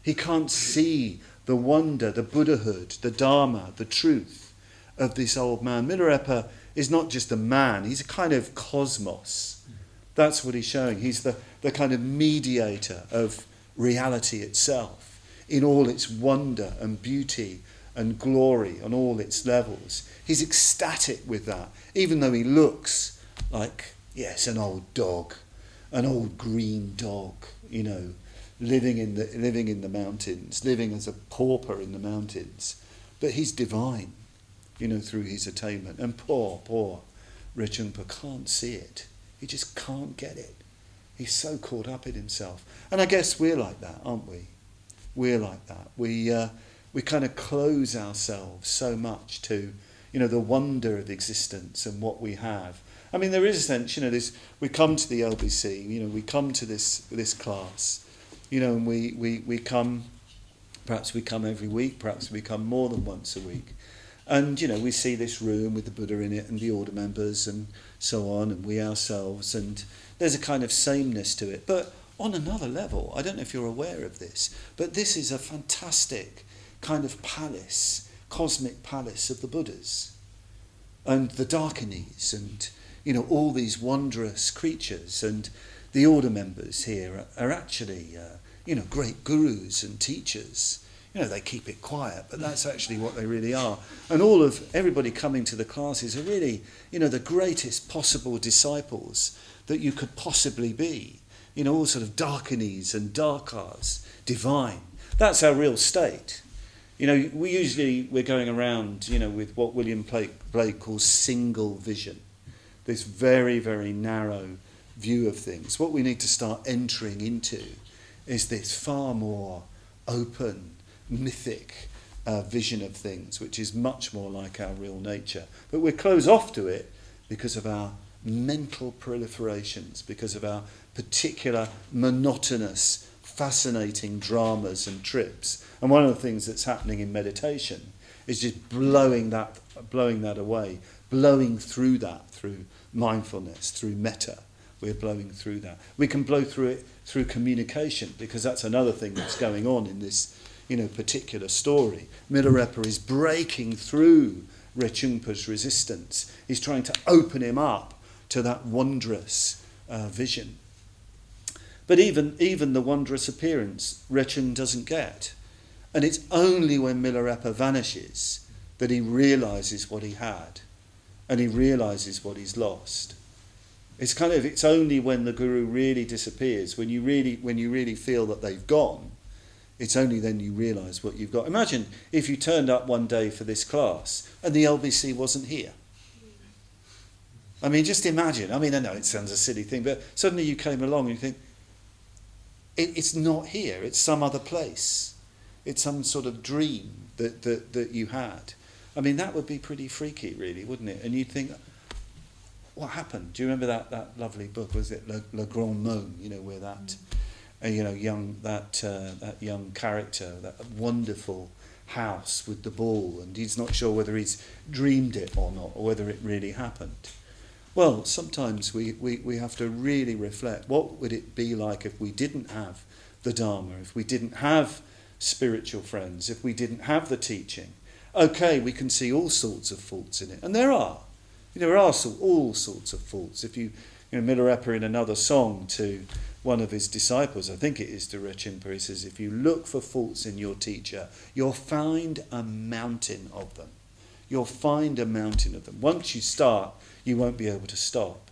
He can't see the wonder, the Buddhahood, the Dharma, the truth of this old man. Milarepa is not just a man, he's a kind of cosmos. That's what he's showing. He's the kind of mediator of reality itself in all its wonder and beauty and glory on all its levels. He's ecstatic with that, even though he looks like, yes, an old dog, an old green dog, you know, living in the mountains, living as a pauper in the mountains. But he's divine, you know, through his attainment. And poor Rechungpa can't see it. He just can't get it. He's so caught up in himself. And I guess we're like that, aren't we? We're like that. We kind of close ourselves so much to, you know, the wonder of existence and what we have. I mean, there is a sense, you know, this. We come to the LBC, you know, we come to this class, you know, and we come. Perhaps we come every week. Perhaps we come more than once a week. And, you know, we see this room with the Buddha in it and the order members and so on, and we ourselves, and there's a kind of sameness to it. But on another level, I don't know if you're aware of this, but this is a fantastic kind of palace, cosmic palace of the Buddhas and the Darkinis and, you know, all these wondrous creatures. And the order members here are actually, you know, great gurus and teachers. You know, they keep it quiet, but that's actually what they really are. And everybody coming to the classes are really, you know, the greatest possible disciples that you could possibly be. You know, all sort of darkinis and darkars, divine. That's our real state. You know, we're going around, you know, with what William Blake calls single vision. This very, very narrow view of things. What we need to start entering into is this far more open, mythic vision of things, which is much more like our real nature. But we're closed off to it because of our mental proliferations, because of our particular monotonous, fascinating dramas and trips. And one of the things that's happening in meditation is just blowing that away, blowing through that through mindfulness, through metta. We're blowing through that. We can blow through it through communication, because that's another thing that's going on in this, you know, particular story. Milarepa is breaking through Rechungpa's resistance. He's trying to open him up to that wondrous vision. But even the wondrous appearance, Rechung doesn't get. And it's only when Milarepa vanishes that he realises what he had, and he realises what he's lost. It's only when the guru really disappears, when you really feel that they've gone, it's only then you realise what you've got. Imagine if you turned up one day for this class and the LBC wasn't here. I mean, just imagine. I mean, I know it sounds a silly thing, but suddenly you came along and you think, it's not here, it's some other place. It's some sort of dream that you had. I mean, that would be pretty freaky, really, wouldn't it? And you'd think, what happened? Do you remember that lovely book? Was it Le Grand Monde? You know, where that, that young character, that wonderful house with the ball, and he's not sure whether he's dreamed it or not, or whether it really happened. Well, sometimes we have to really reflect, what would it be like if we didn't have the Dharma, if we didn't have spiritual friends, if we didn't have the teaching? Okay, we can see all sorts of faults in it, and there are. All sorts of faults. If you Milarepa in another song to one of his disciples, I think it is to Rechungpa, he says, if you look for faults in your teacher, you'll find a mountain of them. You'll find a mountain of them. Once you start, you won't be able to stop.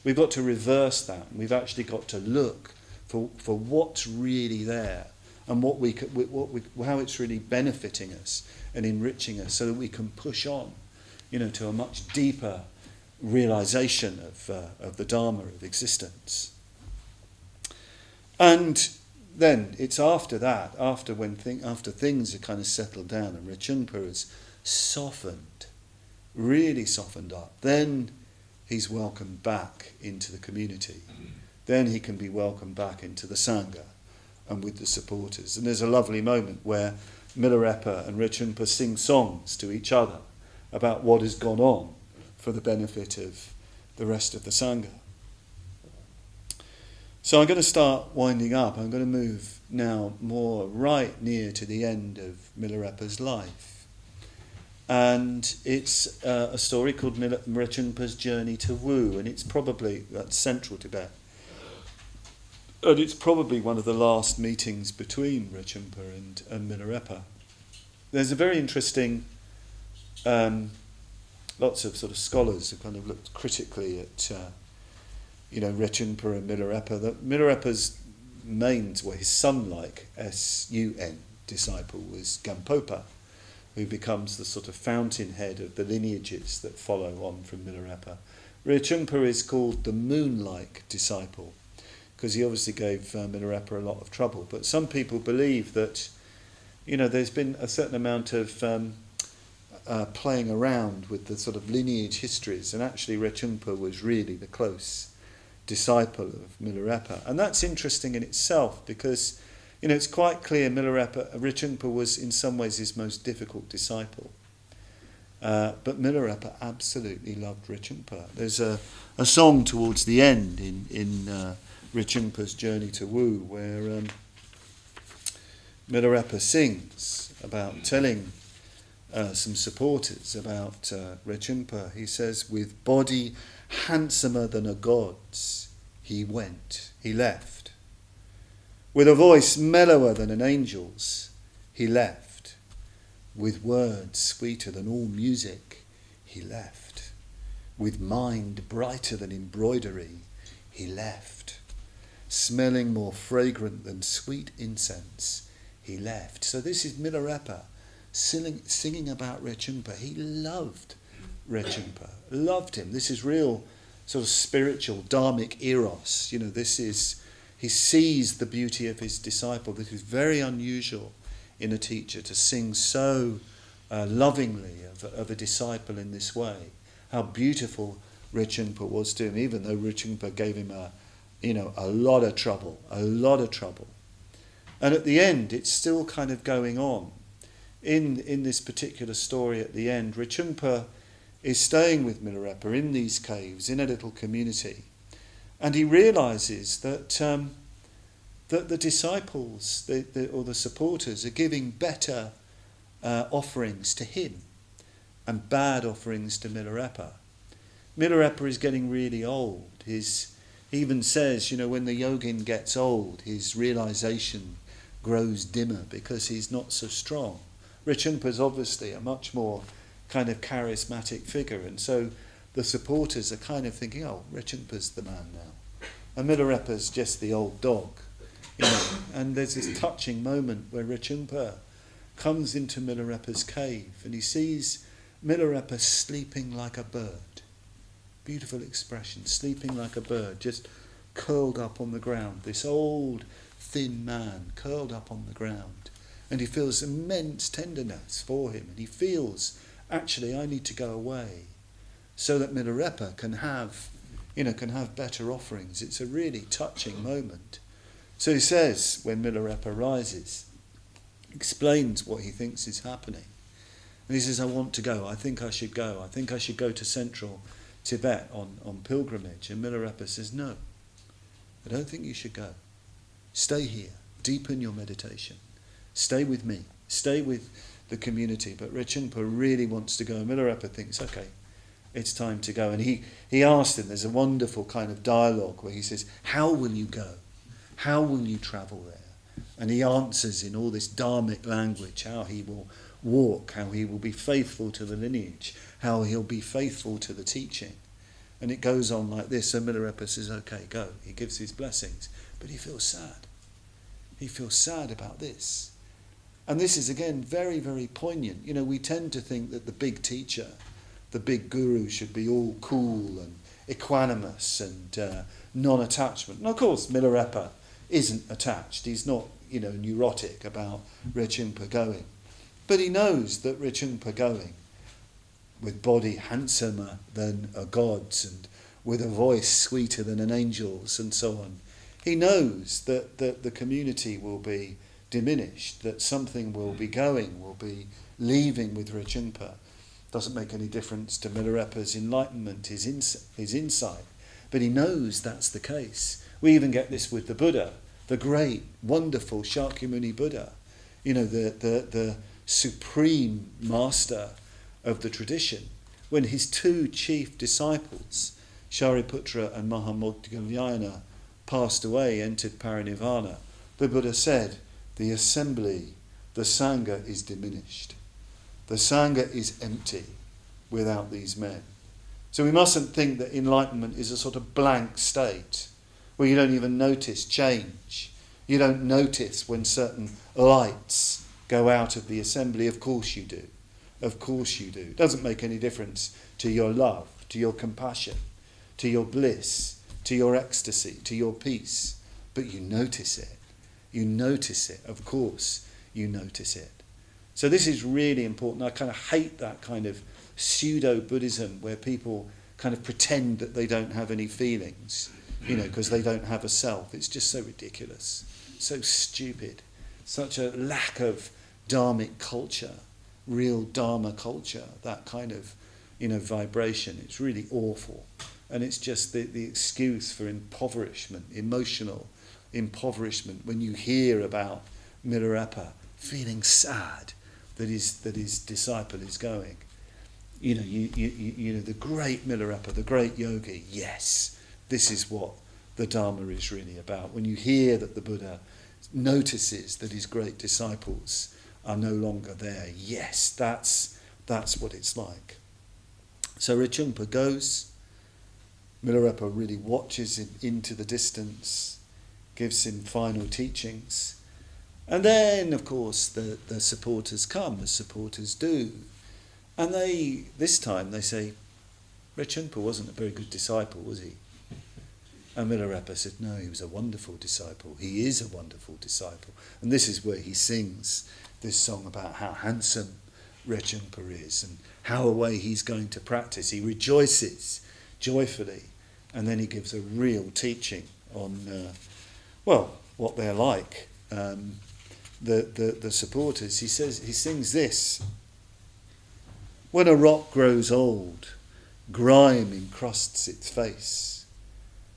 We've got to reverse that. We've actually got to look for what's really there and how it's really benefiting us and enriching us, so that we can push on, to a much deeper realization of the Dharma of existence. And then it's after that, after things are kind of settled down and Rechungpa is softened, really softened up, then he's welcomed back into the community. Then he can be welcomed back into the Sangha and with the supporters. And there's a lovely moment where Milarepa and Rechungpa sing songs to each other about what has gone on for the benefit of the rest of the Sangha. So I'm going to start winding up. I'm going to move now more right near to the end of Milarepa's life. And it's a story called Rechungpa's Journey to Wu, and it's probably, that's central Tibet. And it's probably one of the last meetings between Rechungpa and Milarepa. There's a very interesting, lots of sort of scholars have kind of looked critically at Rechungpa and Milarepa. That Milarepa's his son-like S-U-N disciple was Gampopa, who becomes the sort of fountainhead of the lineages that follow on from Milarepa. Rechungpa is called the moon-like disciple, because he obviously gave Milarepa a lot of trouble. But some people believe that, there's been a certain amount of playing around with the sort of lineage histories, and actually Rechungpa was really the close disciple of Milarepa. And that's interesting in itself, because it's quite clear Rechungpa was in some ways his most difficult disciple. But Milarepa absolutely loved Rechungpa. There's a song towards the end in Rechungpa's Journey to Wu where Milarepa sings about telling some supporters about Rechungpa. He says, with body handsomer than a god's, he left. With a voice mellower than an angel's, he left. With words sweeter than all music, he left. With mind brighter than embroidery, he left. Smelling more fragrant than sweet incense, he left. So this is Milarepa singing about Rechungpa. He loved Rechungpa, loved him. This is real sort of spiritual, dharmic eros. He sees the beauty of his disciple. This is very unusual in a teacher, to sing so lovingly of a disciple in this way. How beautiful Rechungpa was to him, even though Rechungpa gave him a lot of trouble. And at the end, it's still kind of going on. In this particular story at the end, Rechungpa is staying with Milarepa in these caves, in a little community. And he realises that the disciples or the supporters are giving better offerings to him and bad offerings to Milarepa. Milarepa is getting really old. He even says, when the yogin gets old, his realisation grows dimmer because he's not so strong. Rechungpa is obviously a much more kind of charismatic figure, and so the supporters are kind of thinking, oh, Rechungpa's the man now, and Milarepa's just the old dog, And there's this touching moment where Rechungpa comes into Milarepa's cave and he sees Milarepa sleeping like a bird. Beautiful expression, sleeping like a bird, just curled up on the ground. This old, thin man curled up on the ground. And he feels immense tenderness for him. And he feels, actually, I need to go away so that Milarepa can have better offerings. It's a really touching moment. So he says, when Milarepa rises, explains what he thinks is happening. And he says, I want to go. I think I should go. I think I should go to Central Tibet on pilgrimage. And Milarepa says, no, I don't think you should go. Stay here, deepen your meditation. Stay with me, stay with the community. But Rechungpa really wants to go. And Milarepa thinks, okay, it's time to go. And he asked him, there's a wonderful kind of dialogue where he says, how will you go? How will you travel there? And he answers in all this dharmic language, how he will walk, how he will be faithful to the lineage, how he'll be faithful to the teaching. And it goes on like this. So Milarepa says, okay, go. He gives his blessings. But he feels sad. He feels sad about this. And this is, again, very, very poignant. We tend to think that the big teacher, the big guru, should be all cool and equanimous and non-attachment. And of course, Milarepa isn't attached. He's not, neurotic about Rechungpa going. But he knows that Rechungpa going, with body handsomer than a god's and with a voice sweeter than an angel's and so on, he knows that the community will be diminished, that something will be leaving with Rechungpa. Doesn't make any difference to Milarepa's enlightenment, his insight. But he knows that's the case. We even get this with the Buddha, the great, wonderful Shakyamuni Buddha, the supreme master of the tradition. When his two chief disciples, Shariputra and Mahamoggalyayana, passed away, entered parinirvana, the Buddha said, the assembly, the Sangha is diminished. The Sangha is empty without these men. So we mustn't think that enlightenment is a sort of blank state where you don't even notice change. You don't notice when certain lights go out of the assembly. Of course you do. Of course you do. It doesn't make any difference to your love, to your compassion, to your bliss, to your ecstasy, to your peace. But you notice it. You notice it. Of course you notice it. So this is really important. I kind of hate that kind of pseudo-Buddhism where people kind of pretend that they don't have any feelings, because they don't have a self. It's just so ridiculous, so stupid, such a lack of dharmic culture, real dharma culture, that kind of, vibration. It's really awful. And it's just the excuse for impoverishment, emotional impoverishment, when you hear about Milarepa feeling sad that his disciple is going. The great Milarepa, the great yogi, yes, this is what the Dharma is really about. When you hear that the Buddha notices that his great disciples are no longer there, yes, that's what it's like. So Rechungpa goes, Milarepa really watches him into the distance, gives him final teachings, and then, of course, the supporters come, as supporters do. And this time they say, Rechungpa wasn't a very good disciple, was he? And Milarepa said, no, he was a wonderful disciple. He is a wonderful disciple. And this is where he sings this song about how handsome Rechungpa is and how away he's going to practice. He rejoices joyfully. And then he gives a real teaching on, what they're like. The supporters. He sings this. When a rock grows old, grime encrusts its face.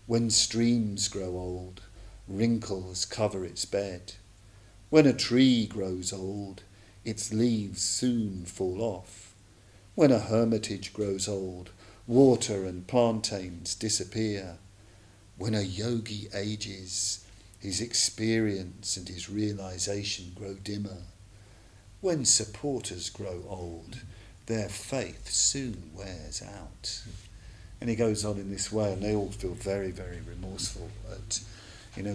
When streams grow old, wrinkles cover its bed. When a tree grows old, its leaves soon fall off. When a hermitage grows old, water and plantains disappear. When a yogi ages, his experience and his realization grow dimmer. When supporters grow old, their faith soon wears out. And he goes on in this way, and they all feel very, very remorseful at,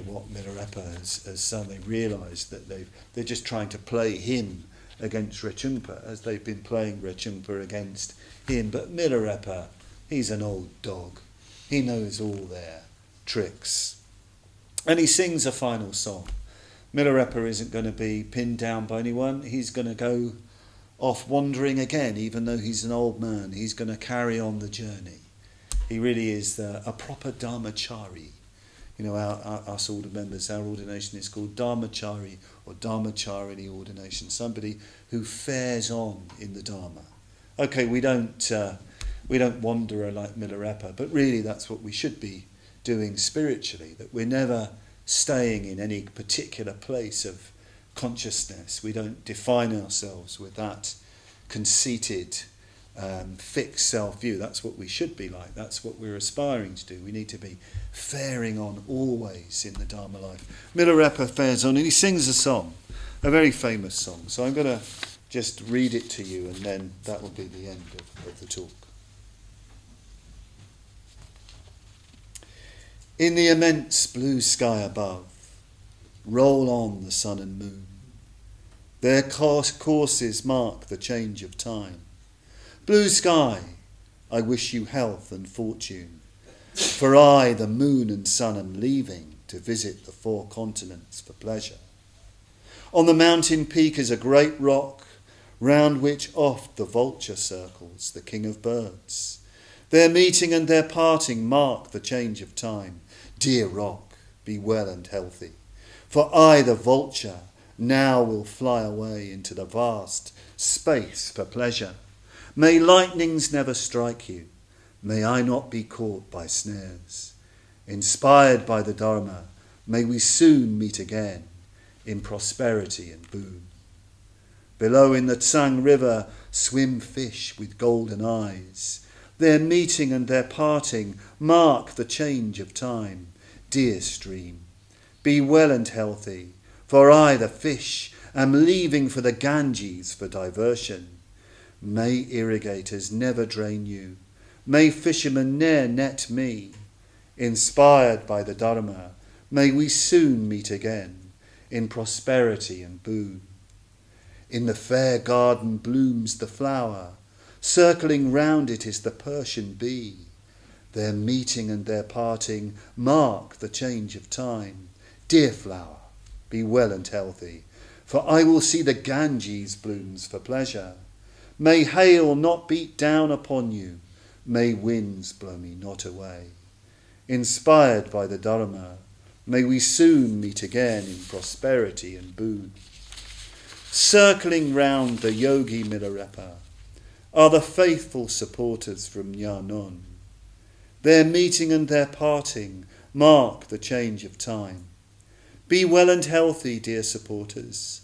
what Milarepa has done. They realise that they're just trying to play him against Rechungpa, as they've been playing Rechungpa against him. But Milarepa, he's an old dog. He knows all their tricks. And he sings a final song. Milarepa isn't going to be pinned down by anyone. He's going to go off wandering again, even though he's an old man. He's going to carry on the journey. He really is a proper dharmachari. Us order members, our ordination is called dharmachari or dharmacharini ordination. Somebody who fares on in the dharma. Okay, we don't we don't wander like Milarepa, but really that's what we should be doing spiritually, that we're never staying in any particular place of consciousness. We don't define ourselves with that conceited, fixed self-view. That's what we should be like. That's what we're aspiring to do. We need to be faring on always in the Dharma life. Milarepa fares on, and he sings a song, a very famous song. So I'm going to just read it to you, and then that will be the end of the talk. In the immense blue sky above, roll on the sun and moon. Their courses mark the change of time. Blue sky, I wish you health and fortune, for I, the moon and sun, am leaving to visit the 4 continents for pleasure. On the mountain peak is a great rock, round which oft the vulture circles, the king of birds. Their meeting and their parting mark the change of time. Dear rock, be well and healthy, for I, the vulture, now will fly away into the vast space for pleasure. May lightnings never strike you, may I not be caught by snares. Inspired by the Dharma, may we soon meet again in prosperity and boon. Below in the Tsang river swim fish with golden eyes. Their meeting and their parting mark the change of time. Dear stream, be well and healthy, for I, the fish, am leaving for the Ganges for diversion. May irrigators never drain you, may fishermen ne'er net me. Inspired by the Dharma, may we soon meet again in prosperity and boon. In the fair garden blooms the flower, circling round it is the Persian bee. Their meeting and their parting mark the change of time. Dear flower, be well and healthy, for I will see the Ganges blooms for pleasure. May hail not beat down upon you, may winds blow me not away. Inspired by the Dharma, may we soon meet again in prosperity and boon. Circling round the Yogi Milarepa are the faithful supporters from Nyanon. Their meeting and their parting mark the change of time. Be well and healthy, dear supporters,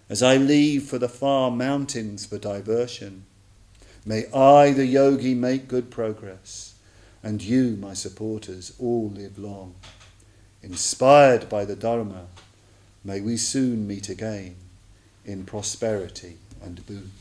as I leave for the far mountains for diversion. May I, the Yogi, make good progress, and you, my supporters, all live long. Inspired by the Dharma, may we soon meet again in prosperity and boon.